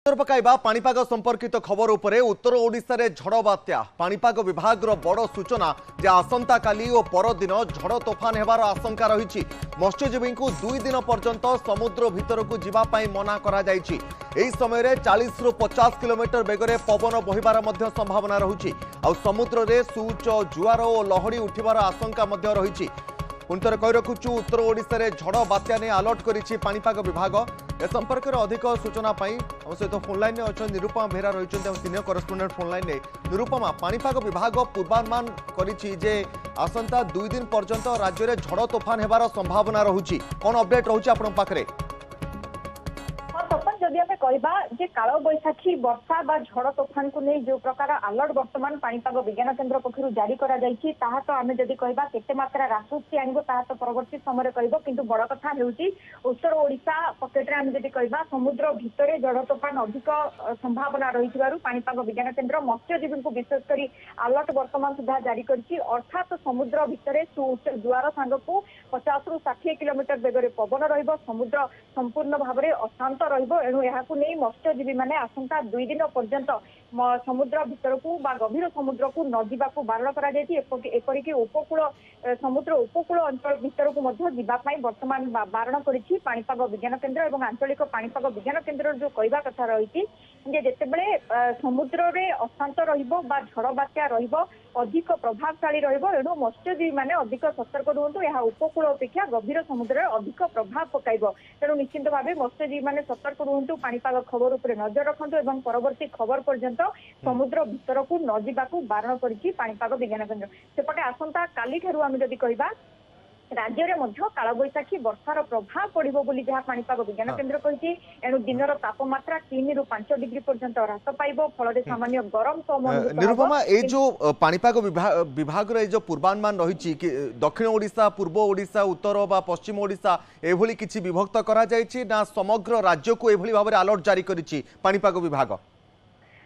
नजर पकाइबा पाणीपाग संपर्कित खबर उपरे उत्तर ओडिशा रे झड़ बात्या पाणीपाग विभाग बड़ सूचना जे आसंता काली और परदिन झड़ तोफान हेबार आशंका रही। मत्स्यजीवी को 2 दिन पर्यंत समुद्र भीतर को जीवाई मना करा जायछि। एही समय रे 40 रु 50 किलोमीटर बेगरे पवन बहिबार मध्य संभावना रहुछि। आ समुद्र रे सूच जुआर और लहड़ी उठिबार आशंका मध्य रही। पुणिथरे कहि रखुछु उत्तर ओडिशा रे झड़ बात्या ने अलर्ट करिछि पाणीपाग विभाग। ए संपर्क में अधिक सूचना हम सहित फोनलाइन में अच्छा निरुपमा बेहरा रही सीनियर करेस्पोंडेंट फोनलाइन में। निरुपमा, पाणीपाग विभाग पूर्वानुमान करिछि जे आसंता 2 दिन पर्यंत राज्य में झड़ तोफान हेबार संभावना रहुछि। कौन अपडेट रहुछि आपन पाखरे? जदि आम कहवा काल बैशाखी वर्षा बा झड़ तोफान को नहीं जो प्रकार अलर्ट वर्तमान पाणीपाग विज्ञान केन्द्र पक्षर जारी करा जायछि ताहा तो आमे जदि कहवा केते मात्रा राजस्व आनिबो ताहा तो परवर्ती समय कहबो। किंतु बड़ कथा हेउछि उत्तर ओडिशा पकेट रे आमे जदि कहवा समुद्र भितरे झड़ तोफान अधिक संभावना रहिथिबारु पाणीपाग विज्ञान केन्द्र मत्स्यजीवी को विशेष करी अलर्ट वर्तमान सुधा जारी करछि। अर्थात समुद्र भितरे जुआर सांगकु 50 रु 60 किलोमीटर बेगरे पवन रहिबो। समुद्र संपूर्ण भाव में अशांत रहिबो। एणु यहाकु नहीं मत्स्यजीवी माने आसंता 2 दिन पर्यंत समुद्र भीतर को गभीर समुद्र को न जावाक बारण करपरिक उपकूल समुद्र उपकूल अंचल भीतर को जावाई वर्तमान बारण करिछि पाणीपाग विज्ञान केन्द्र और आंचलिक पाणीपाग विज्ञान केन्द्र जो कहवा कथा रही जितेबले समुद्र रे अशांत रहिबो बा झड़ बात्या रहिबो अधिक प्रभावशाली रहिबो। एणु मत्स्यजीवी माने अधिक सतर्क रुहतु। यह उपकूल अपेक्षा गभीर समुद्र अधिक प्रभाव पकाइबो। तेणु निश्चित भाव मत्स्यजीवी माने सतर्क रुहतु। पाणीपाग खबर उपर नजर रखतु और परवर्ती खबर पर्यंत समुद्र भीतर को न जावाक बारण करिछि पाणीपाग विज्ञान केन्द्र। सेपटे आसंता काली ठारू आमे जदि कहबा राज्य में काल बैशाखी वर्षार प्रभाव पड़ो बोली जहाँ पाणीपाग विज्ञान केन्द्र कही। एणु दिनर तापमात्रा 3 रु 5 डिग्री पर्यंत ह्रास पाइब फल सामान्य गरम कम। निरुपमा, ये जो पाणीपाग विभाग जो पूर्वानुमान रही दक्षिण ओडिशा, पूर्व ओडिशा, उत्तर बा पश्चिम ओडिशा एभली किछि विभक्त करा जायछि ना समग्र राज्य को एभली भाबरे अलर्ट जारी करिछि पाणीपाग विभाग?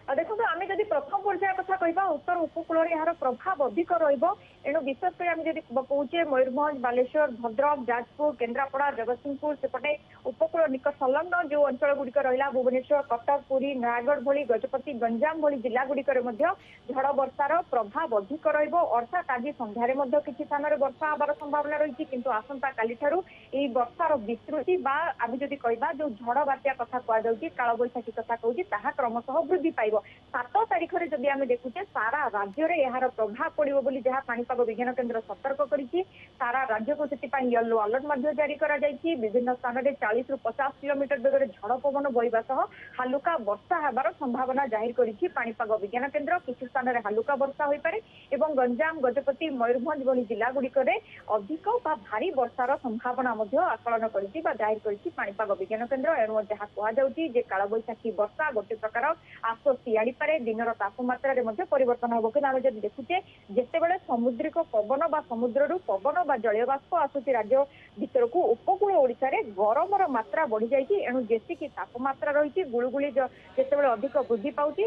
देखो आम जब प्रथम पर्याय कथा कहवा उत्तर उपकूल यार प्रभाव अधिक रेणु विशेषकर आम जब कहे मयूरभंज, बालेश्वर, भद्रक, जाजपुर, केन्द्रापड़ा, जगतसिंहपुर सेपटे उपकूल निकट संलग्न जो अंचल गुड़िक रहा भुवनेश्वर, कटक, पुरी, नयागढ़ भली, गजपति, गंजाम भली जिला गुड़िकर झड़ वर्षार प्रभाव अधिक अर्थात आज संध्यारे किसी स्थान में वर्षा हबार संभावना रही। किंतु आसंता काली ठारू एई वर्षार विस्तृति बा आम जदि कहबा जो झड़ बात्या कथा कहुछि काल बैशाखी कथा कहूछि ताहा क्रमशः वृद्धि पाइब। 7 तारिख में जदि आम देखुचे सारा राज्य में यार प्रभाव पड़ो बोली जहाँ पाणीपाग विज्ञान केन्द्र सतर्क करिछि। सारा राज्य को सेतिपाई येलो अलर्ट जारी करा जायछि। विभिन्न स्थान में 40 रु 50 किलोमीटर बेगर झड़ पवन बहिबा सह हालुका वर्षा हेबार संभावना जाहिर करिछि पाणीपाग विज्ञान केन्द्र। किछु स्थान में हालुका वर्षा होई पारे एवं गंजाम, गजपति, मयूरभंज भली जिला गुड़िकर अधिक बा भारी वर्षार संभावना आकलन करिछि बा जाहिर करिछि पाणीपाग विज्ञान केन्द्र। एणु जहाँ कहुछि जे काल बैशाखी वर्षा गोटे प्रकार आश्वस्ति आनीपारे दिनर तापमात्रा परिवर्तन हम। कि आम जब देखुचे जितेबाला समुद्रिक पवन बा समुद्र पवन बा जलीय बाष्प आसुची राज्य भीतर को उपकूल ओडिशा रे गरमर मात्रा बढ़ी जाइए। एणु जेतिकी तापमात्रा रही गुळुगुळी जितेबाला अधिक वृद्धि पाउची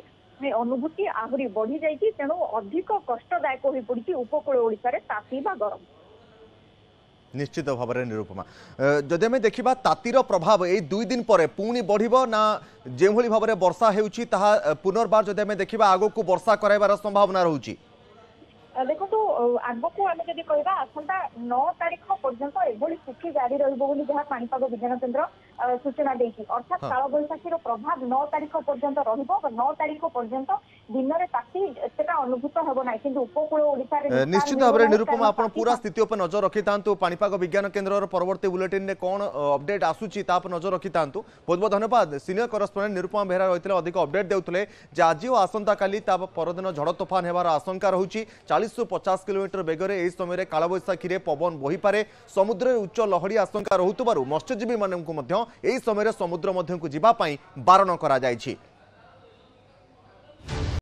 अनुभूति आहरी बढ़ी जाइए। तेणु अधिक कष्टदायक हो पड़ी उपकूल ओडिशा रे ताती बा गरम। निश्चित भाव में निरुपमा, जदि आम देखा तातीर प्रभाव ये 2 दिन पर पुणी बढ़ ना जो भाव में वर्षा होउछि ताहा पुनर्बार जदि आम देखा आगो को वर्षा कराइबार संभावना रहुछि? देखो आग को आम जब कहवा आसंता 9 तारिख पर्यंत एभली स्थिति जारी रही जहाँ पाणीपाग विज्ञान केन्द्र सूचना देती। अर्थात काल बैशाखी प्रभाव 9 तारिख पर्यंत रहिबो। 9 तारिख पर्यंत दिन में ताती एतटा अनुभूत हेबो ना किंतु उपकूल ओडिशा रे निश्चित भाव में निरुपमा आपण पूरा स्थिति पर नजर रखि तांतु। पाणीपाग विज्ञान केन्द्र परवर्ती बुलेटिन में कौन अपडेट आसुची ता पर नजर रखि तांतु। बहुत बहुत धन्यवाद। सीनियर करेस्पोंडेंट निरुपमा बेहरा रही अधिक अपडेट देउतले जे आज और आसंता काली ता परदिन झड़ तोफान हेबार आशंका रहुची। 40 रु 50 किलोमीटर बेगरे एही समय काल बैशाखी रे पवन बही पारे। समुद्र उच्च लहड़ी आशंका रहुतबारु मत्स्यजीवी माननकु मध्य एही समय समुद्र मध्य को जीवा पई बारण करा जायछि।